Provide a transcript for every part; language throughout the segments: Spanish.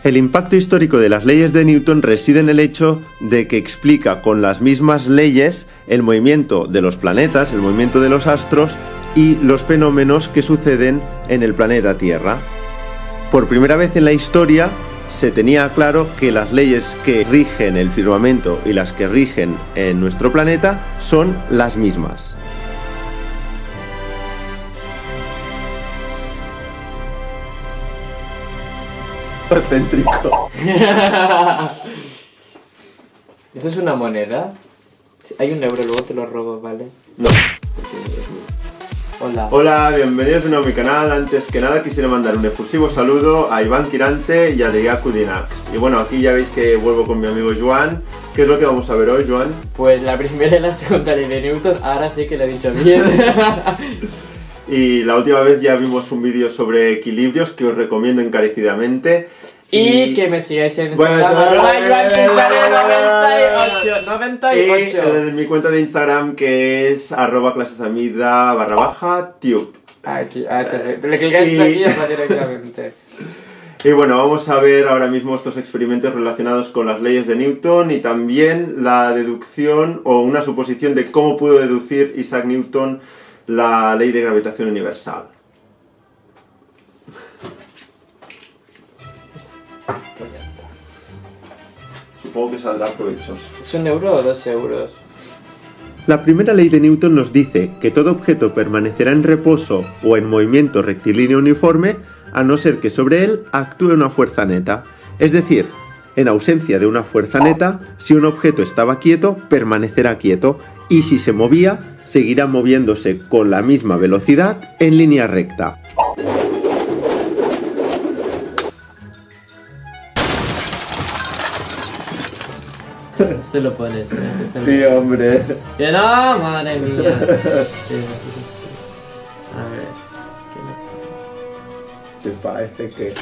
El impacto histórico de las leyes de Newton reside en el hecho de que explica con las mismas leyes el movimiento de los planetas, el movimiento de los astros y los fenómenos que suceden en el planeta Tierra. Por primera vez en la historia se tenía claro que las leyes que rigen el firmamento y las que rigen en nuestro planeta son las mismas. Céntrico. ¿Eso es una moneda? Hay un euro, luego te lo robo, ¿vale? No. Hola. Hola, bienvenidos de nuevo a mi canal. Antes que nada quisiera mandar un efusivo saludo a Iván Quirante y a Adriacu Dinax. Y bueno, aquí ya veis que vuelvo con mi amigo Joan. ¿Qué es lo que vamos a ver hoy, Joan? Pues la primera y la segunda ley de Newton, ahora sí que lo he dicho bien. Y la última vez ya vimos un vídeo sobre equilibrios que os recomiendo encarecidamente. Y que me sigáis en Bueno, Instagram, @98. en mi cuenta de Instagram que es @clasesamida_tube. Aquí, le clicáis aquí y os va directamente. Y bueno, vamos a ver ahora mismo estos experimentos relacionados con las leyes de Newton y también la deducción o una suposición de cómo pudo deducir Isaac Newton la ley de gravitación universal. Supongo que saldrá provechoso. ¿Es 1 euro o 2 euros? La primera ley de Newton nos dice que todo objeto permanecerá en reposo o en movimiento rectilíneo uniforme a no ser que sobre él actúe una fuerza neta. Es decir, en ausencia de una fuerza neta, si un objeto estaba quieto, permanecerá quieto y si se movía, seguirá moviéndose con la misma velocidad en línea recta. Este lo pones, Sí, hombre. ¡Que no! ¡Madre mía! Sí. A ver... ¿Te parece que...?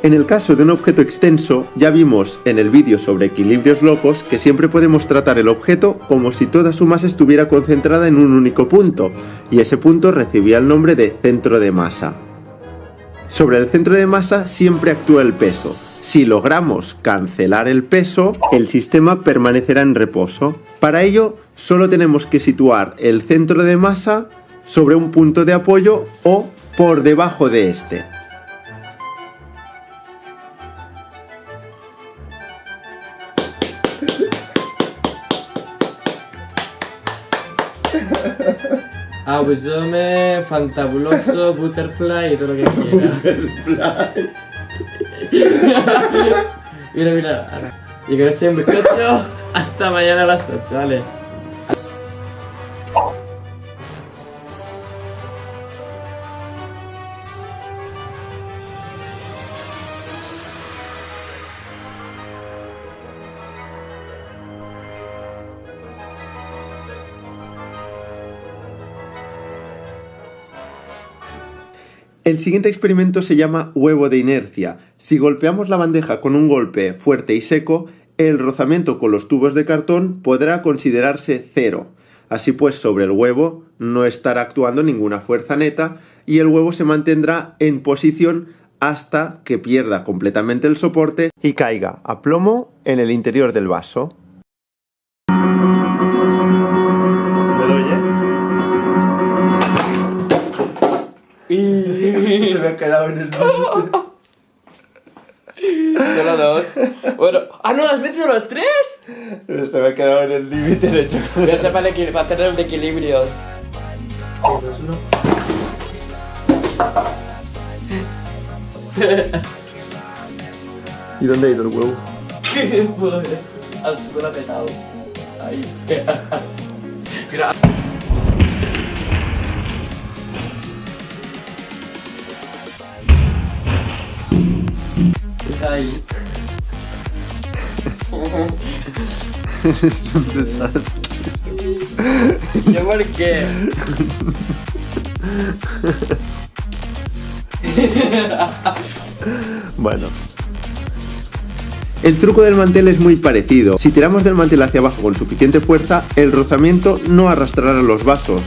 En el caso de un objeto extenso, ya vimos en el vídeo sobre equilibrios locos que siempre podemos tratar el objeto como si toda su masa estuviera concentrada en un único punto, y ese punto recibía el nombre de centro de masa. Sobre el centro de masa siempre actúa el peso. Si logramos cancelar el peso, el sistema permanecerá en reposo. Para ello, solo tenemos que situar el centro de masa sobre un punto de apoyo o por debajo de este. Abusome, fantabuloso, butterfly y todo lo que quiera. Mira. Y que estoy en bizcocho. Hasta mañana a las 8, vale. El siguiente experimento se llama huevo de inercia. Si golpeamos la bandeja con un golpe fuerte y seco, el rozamiento con los tubos de cartón podrá considerarse cero. Así pues, sobre el huevo no estará actuando ninguna fuerza neta y el huevo se mantendrá en posición hasta que pierda completamente el soporte y caiga a plomo en el interior del vaso. ¿Me doy, Se me ha quedado en el límite. Solo 2. Bueno. ¡Ah, no! ¿Has metido los 3? Se me ha quedado en el límite de hecho. Voy a hacer para hacer los de equilibrios. ¿Y dónde ha ido el huevo? Al suelo apretado. Ahí. Mira. Ahí. Es un desastre. ¿Yo por qué? Bueno. El truco del mantel es muy parecido. Si tiramos del mantel hacia abajo con suficiente fuerza, el rozamiento no arrastrará los vasos.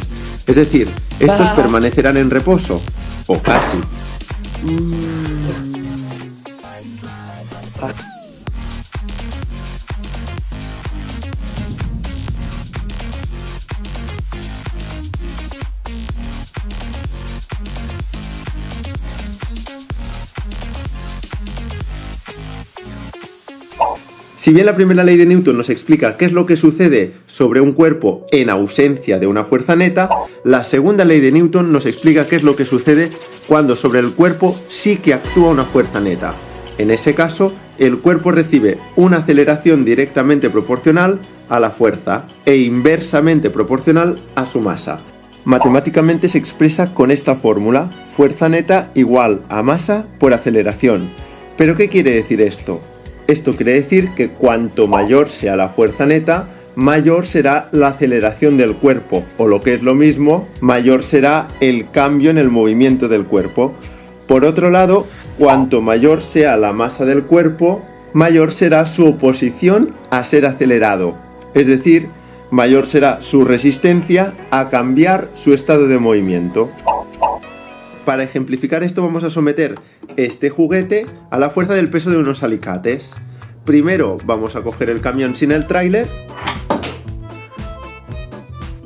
Es decir, estos permanecerán en reposo. O casi. Si bien la primera ley de Newton nos explica qué es lo que sucede sobre un cuerpo en ausencia de una fuerza neta, la segunda ley de Newton nos explica qué es lo que sucede cuando sobre el cuerpo sí que actúa una fuerza neta. En ese caso, el cuerpo recibe una aceleración directamente proporcional a la fuerza e inversamente proporcional a su masa. Matemáticamente se expresa con esta fórmula: fuerza neta igual a masa por aceleración. ¿Pero qué quiere decir esto? Esto quiere decir que cuanto mayor sea la fuerza neta, mayor será la aceleración del cuerpo, o lo que es lo mismo, mayor será el cambio en el movimiento del cuerpo. Por otro lado, cuanto mayor sea la masa del cuerpo, mayor será su oposición a ser acelerado, es decir, mayor será su resistencia a cambiar su estado de movimiento. Para ejemplificar esto vamos a someter este juguete a la fuerza del peso de unos alicates. Primero vamos a coger el camión sin el tráiler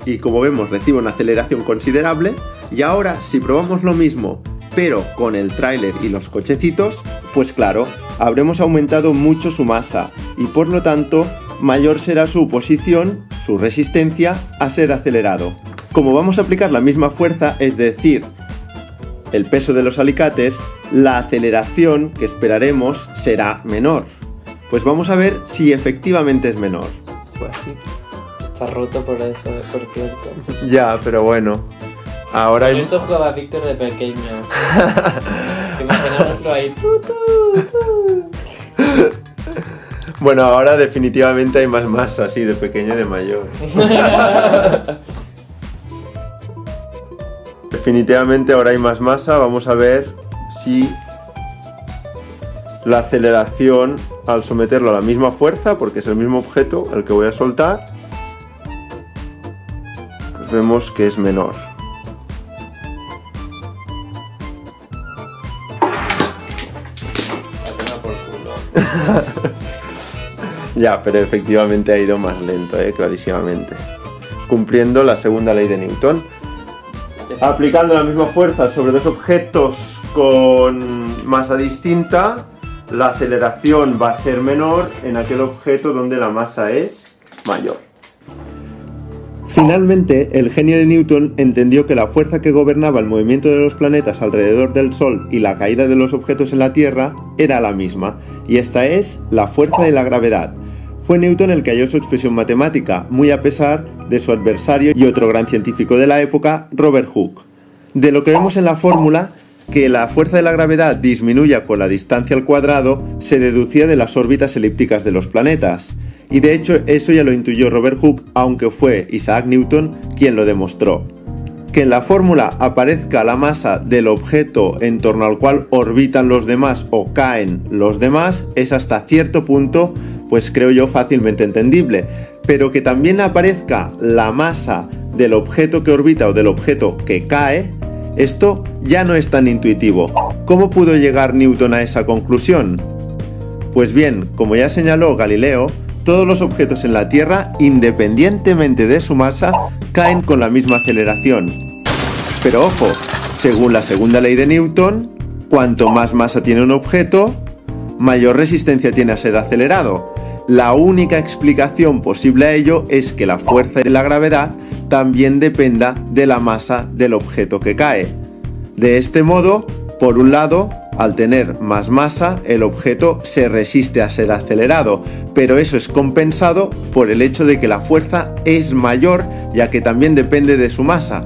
y, como vemos, recibe una aceleración considerable. Y ahora, si probamos lo mismo pero con el tráiler y los cochecitos, pues claro, habremos aumentado mucho su masa y por lo tanto mayor será su oposición, su resistencia a ser acelerado. Como vamos a aplicar la misma fuerza, es decir, el peso de los alicates, la aceleración que esperaremos será menor. Pues vamos a ver si efectivamente es menor. Pues sí. Está roto por eso, por cierto. Ya, pero bueno. Ahora Con esto jugaba Víctor de pequeño. Imaginámoslo ahí. Bueno, ahora definitivamente hay más masa, así de pequeño y de mayor. Definitivamente ahora hay más masa. Vamos a ver si la aceleración, al someterlo a la misma fuerza, porque es el mismo objeto el que voy a soltar, pues vemos que es menor. Ya, pero efectivamente ha ido más lento, clarísimamente. Cumpliendo la segunda ley de Newton. Aplicando la misma fuerza sobre dos objetos con masa distinta, la aceleración va a ser menor en aquel objeto donde la masa es mayor. Finalmente, el genio de Newton entendió que la fuerza que gobernaba el movimiento de los planetas alrededor del Sol y la caída de los objetos en la Tierra era la misma, y esta es la fuerza de la gravedad. Fue Newton el que halló su expresión matemática, muy a pesar de su adversario y otro gran científico de la época, Robert Hooke. De lo que vemos en la fórmula, que la fuerza de la gravedad disminuya con la distancia al cuadrado, se deducía de las órbitas elípticas de los planetas. Y de hecho eso ya lo intuyó Robert Hooke, aunque fue Isaac Newton quien lo demostró. Que en la fórmula aparezca la masa del objeto en torno al cual orbitan los demás o caen los demás es hasta cierto punto, pues creo yo, fácilmente entendible. Pero que también aparezca la masa del objeto que orbita o del objeto que cae, esto ya no es tan intuitivo. ¿Cómo pudo llegar Newton a esa conclusión? Pues bien, como ya señaló Galileo, todos los objetos en la Tierra, independientemente de su masa, caen con la misma aceleración. Pero ojo, según la segunda ley de Newton, cuanto más masa tiene un objeto, mayor resistencia tiene a ser acelerado. La única explicación posible a ello es que la fuerza de la gravedad también dependa de la masa del objeto que cae. De este modo, por un lado, al tener más masa, el objeto se resiste a ser acelerado, pero eso es compensado por el hecho de que la fuerza es mayor, ya que también depende de su masa.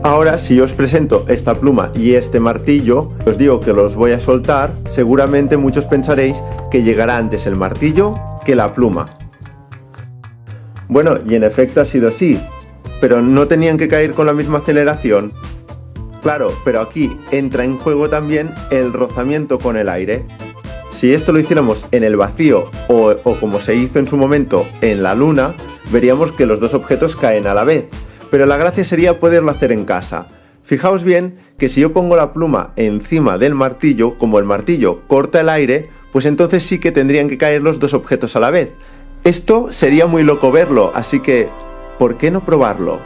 Ahora, si yo os presento esta pluma y este martillo, os digo que los voy a soltar, seguramente muchos pensaréis que llegará antes el martillo que la pluma. Bueno, y en efecto ha sido así, pero ¿no tenían que caer con la misma aceleración? Claro, pero aquí entra en juego también el rozamiento con el aire. Si esto lo hiciéramos en el vacío o como se hizo en su momento en la Luna, veríamos que los dos objetos caen a la vez. Pero la gracia sería poderlo hacer en casa. Fijaos bien que si yo pongo la pluma encima del martillo, como el martillo corta el aire, pues entonces sí que tendrían que caer los dos objetos a la vez. Esto sería muy loco verlo, así que ¿por qué no probarlo?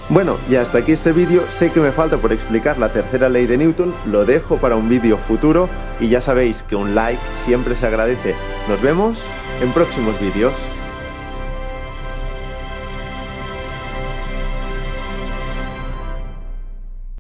Bueno, y hasta aquí este vídeo. Sé que me falta por explicar la tercera ley de Newton, lo dejo para un vídeo futuro y ya sabéis que un like siempre se agradece. Nos vemos en próximos vídeos.